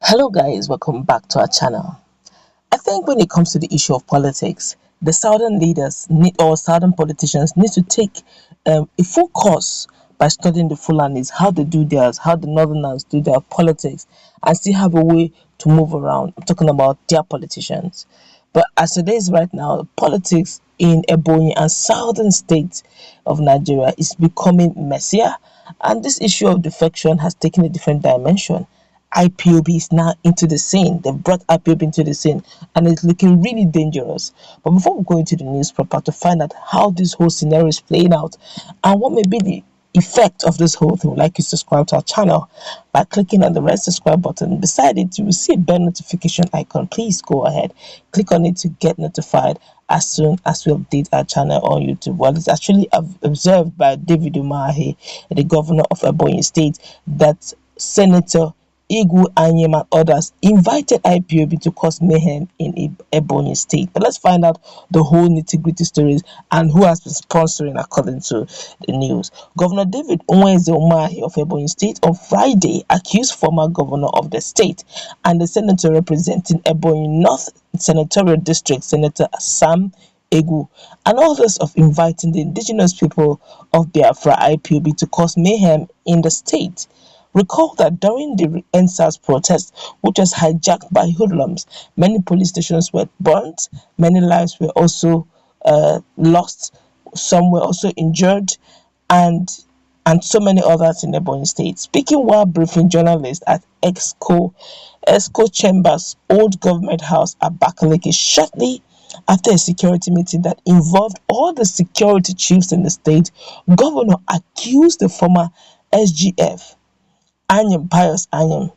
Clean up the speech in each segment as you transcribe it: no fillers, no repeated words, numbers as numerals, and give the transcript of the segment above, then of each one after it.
Hello guys, welcome back to our channel. I think when it comes to the issue of politics, the southern leaders or southern politicians need to take a full course by studying the Fulanis, how they do theirs, how the northerners do their politics, and still have a way to move around. I'm talking about their politicians. But as it is right now, politics in Ebonyi and southern states of Nigeria is becoming messier, and this issue of defection has taken a different dimension. IPOB is now into the scene. They've brought IPOB into the scene and it's looking really dangerous. But before we go into the news proper to find out how this whole scenario is playing out and what may be the effect of this whole thing, we'd like you to subscribe to our channel by clicking on the red subscribe button. Beside it, you will see a bell notification icon. Please go ahead, click on it to get notified as soon as we update our channel on YouTube. Well, it's actually observed by Gov.Umahi, the governor of Ebonyi State, that Senator Egwu, Anyam and others invited IPOB to cause mayhem in Ebonyi State. But let's find out the whole nitty-gritty stories and who has been sponsoring according to the news. Governor Gov.Umahi of Ebonyi State on Friday accused former governor of the state and the senator representing Ebonyi North Senatorial District, Senator Sam Egwu, and others of inviting the indigenous people of Biafra IPOB to cause mayhem in the state. Recall that during the EndSARS protest, which was hijacked by hoodlums, many police stations were burnt, many lives were also lost, some were also injured, and so many others in Ebonyi State. Speaking while briefing journalists at Exco Chambers Old Government House at Abakaliki shortly after a security meeting that involved all the security chiefs in the state, Governor accused the former SGF Pius and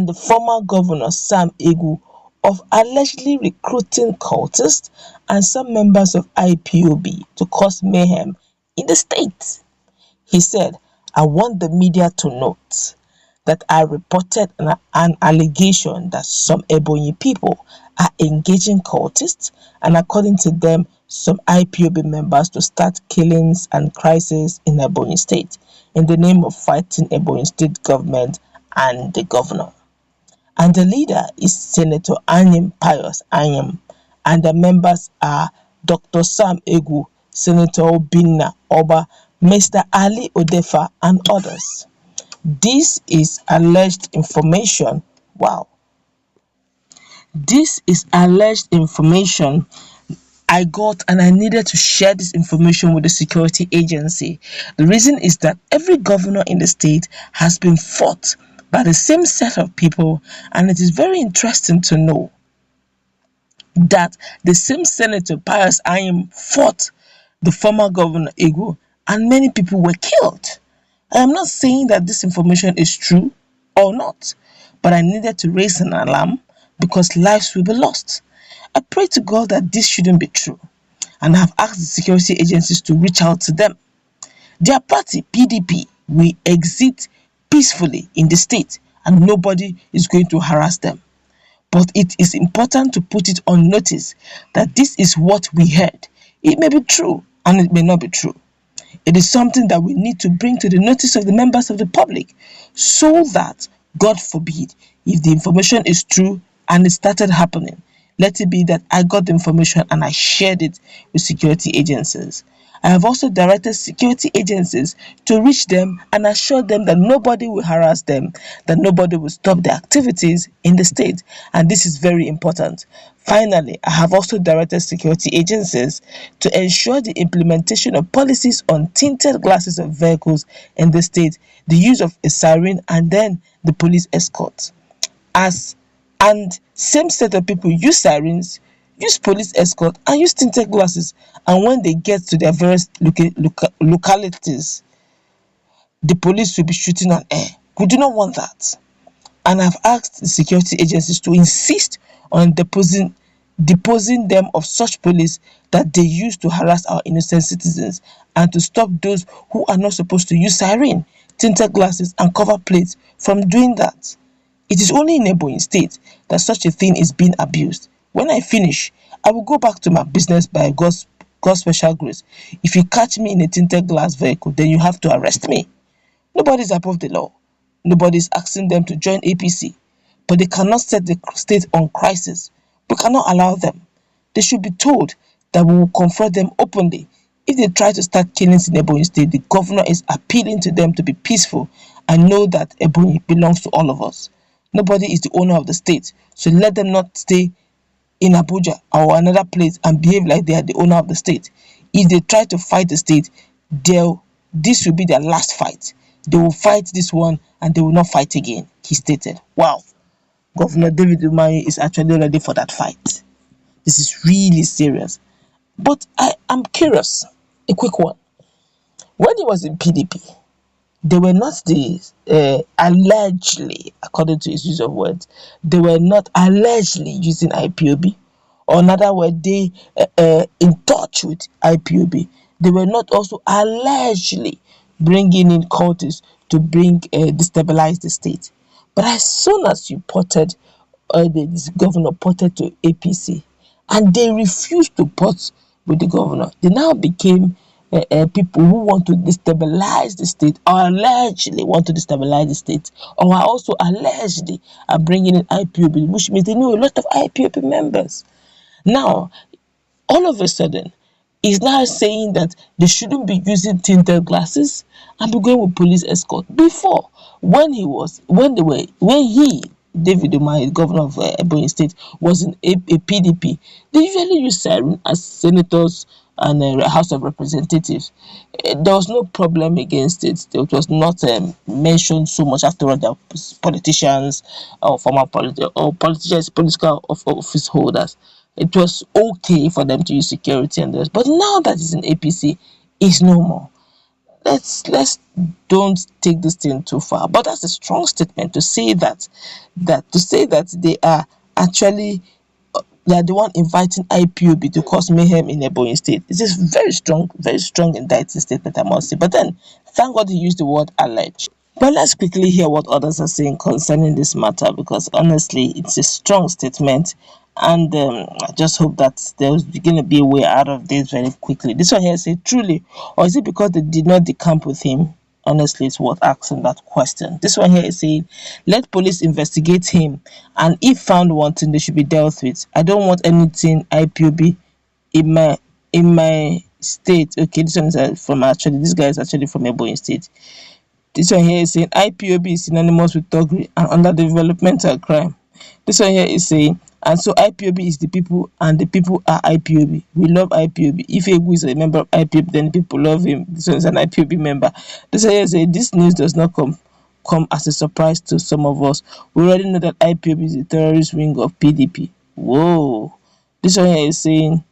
the former governor Sam Egwu of allegedly recruiting cultists and some members of IPOB to cause mayhem in the state. He said, "I want the media to note that I reported an allegation that some Ebonyi people are engaging cultists and according to them, some IPOB members to start killings and crises in Ebonyi State in the name of fighting Ebonyi State government and the governor. And the leader is Senator Pius, and the members are Dr. Sam Egwu, Senator Obinna Oba, Mr. Ali Odefa, and others." This is alleged information. Wow. This is alleged information I got, and I needed to share this information with the security agency. The reason is that every governor in the state has been fought by the same set of people, and it is very interesting to know that the same Senator Pius fought the former governor Egwu, and many people were killed. I am not saying that this information is true or not, but I needed to raise an alarm because lives will be lost. I pray to God that this shouldn't be true, and I have asked the security agencies to reach out to them. Their party, PDP, will exit peacefully in the state and nobody is going to harass them. But it is important to put it on notice that this is what we heard. It may be true and it may not be true. It is something that we need to bring to the notice of the members of the public so that, God forbid, if the information is true and it started happening, let it be that I got the information and I shared it with security agencies. I have also directed security agencies to reach them and assure them that nobody will harass them, that nobody will stop their activities in the state, and this is very important. Finally, I have also directed security agencies to ensure the implementation of policies on tinted glasses of vehicles in the state, the use of a siren, and then the police escort. And same set of people use sirens, use police escort, and use tinted glasses, and when they get to their various localities, the police will be shooting on air. We do not want that. And I've asked the security agencies to insist on deposing them of such police that they use to harass our innocent citizens, and to stop those who are not supposed to use siren, tinted glasses, and cover plates from doing that. It is only in Ebonyi State that such a thing is being abused. When I finish, I will go back to my business by God's special grace. If you catch me in a tinted glass vehicle, then you have to arrest me. Nobody is above the law. Nobody's asking them to join APC, but they cannot set the state on crisis. We cannot allow them. They should be told that we will confront them openly. If they try to start killings in Ebonyi State, the governor is appealing to them to be peaceful and know that Ebonyi belongs to all of us. Nobody is the owner of the state, so let them not stay in Abuja or another place and behave like they are the owner of the state. If they try to fight the state, this will be their last fight. They will fight this one and they will not fight again, he stated. Wow, Governor David Umahi is actually ready for that fight. This is really serious. But I am curious, a quick one. When he was in PDP, they were not allegedly, according to his use of words, they were not allegedly using IPOB, or in other words, they in touch with IPOB. They were not also allegedly bringing in cultists to destabilize the state. But as soon as you ported, this governor ported to APC, and they refused to port with the governor, they now became people who want to destabilize the state, or allegedly want to destabilize the state, or are also allegedly are bringing in IPOB, which means they know a lot of IPOB members. Now, all of a sudden, he's now saying that they shouldn't be using tinted glasses and be going with police escort. Before, when he, David Umahi, governor of Ebonyi State, was in a PDP, they usually use siren as senators and House of Representatives. There was no problem against it. It was not mentioned so much. After all, the politicians or former politicians, political office holders. It was okay for them to use security and this, but now that it's in APC, it's no more. Let's don't take this thing too far. But that's a strong statement to say that they are actually they are the one inviting IPOB to cause mayhem in Ebonyi State. It is very strong indicting statement, I must say. But then, thank God he used the word alleged. But let's quickly hear what others are saying concerning this matter, because honestly, it's a strong statement, and I just hope that there's going to be a way out of this very quickly. This one here says, truly, or is it because they did not decamp with him? Honestly, it's worth asking that question. This one here is saying, let police investigate him, and if found wanting, they should be dealt with. I don't want anything IPOB in my state. Okay, this one is this guy is actually from Ebonyi State. This one here is saying IPOB is synonymous with thuggery and underdevelopmental crime. This one here is saying, and so IPOB is the people and the people are IPOB. We love IPOB. If Egwu is a member of IPOB, then people love him. This one is an IPOB member. This one here is saying, this news does not come as a surprise to some of us. We already know that IPOB is a terrorist wing of PDP. Whoa. This one here is saying,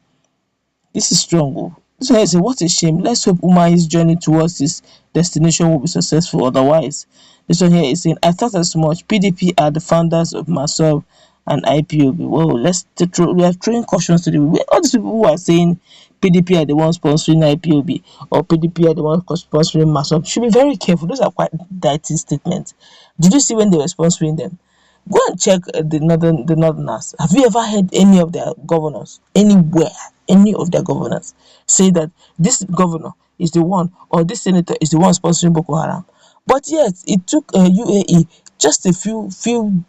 this is strong. This one here is saying, what a shame. Let's hope Umahi's journey towards his destination will be successful otherwise. This one here is saying, I thought as much. PDP are the founders of Masob and IPOB. Whoa, we are throwing cautions to all these people who are saying PDP are the ones sponsoring IPOB or PDP are the ones sponsoring Masob should be very careful. Those are quite dirty statements. Did you see when they were sponsoring them? Go and check the northerners. Have you ever heard any of their governors anywhere, any of their governors say that this governor is the one or this senator is the one sponsoring Boko Haram? But yet it took UAE just a few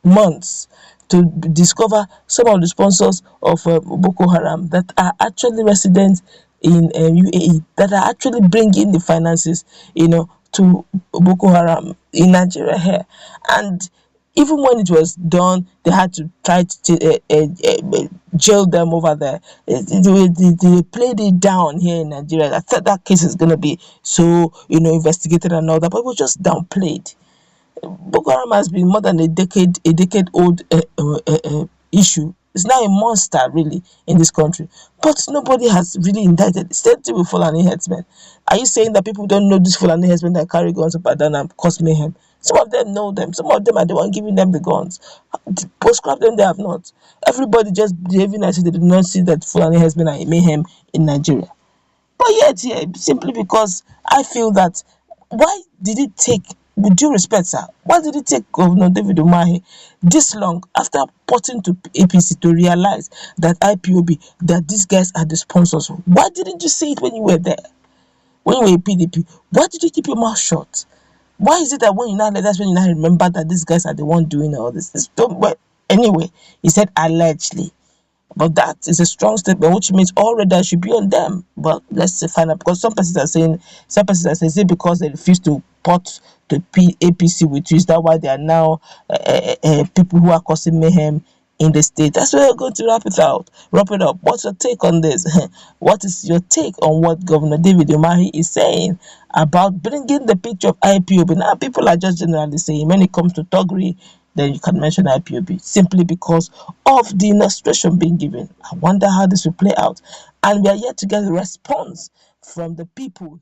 months to discover some of the sponsors of Boko Haram that are actually residents in UAE, that are actually bringing the finances, to Boko Haram in Nigeria here. And even when it was done, they had to try to jail them over there. They played it down here in Nigeria. I thought that case is going to be so, investigated and all that, but it was just downplayed. Boko Haram has been more than a decade old issue. It's now a monster, really, in this country. But nobody has really indicted. Same thing with Fulani headsmen. Are you saying that people don't know these Fulani headsmen that carry guns up and down and cause mayhem? Some of them know them. Some of them are the one giving them the guns. Proscribe them, they have not. Everybody just behaving as if they did not see that Fulani headsmen are mayhem in Nigeria. But yet, simply because I feel that, why did it take, with due respect, sir, why did it take Governor David Umahi this long after porting to APC to realize that IPOB, that these guys are the sponsors? Why didn't you say it when you were there? When you were in PDP? Why did you keep your mouth shut? Why is it that when you now, that's when you now remember that these guys are the one doing all this? But anyway, he said allegedly. But that is a strong statement, which means all radar should be on them. But let's find out, because some persons are saying, is it because they refuse to port to APC with you? Is that why they are now people who are causing mayhem in the state? That's where we're going to wrap it up. What's your take on this? What is your take on what Governor David.Umahi is saying about bringing the picture of IPOB? Now, people are just generally saying when it comes to Togri, then you can mention IPOB simply because of the illustration being given. I wonder how this will play out. And we are yet to get a response from the people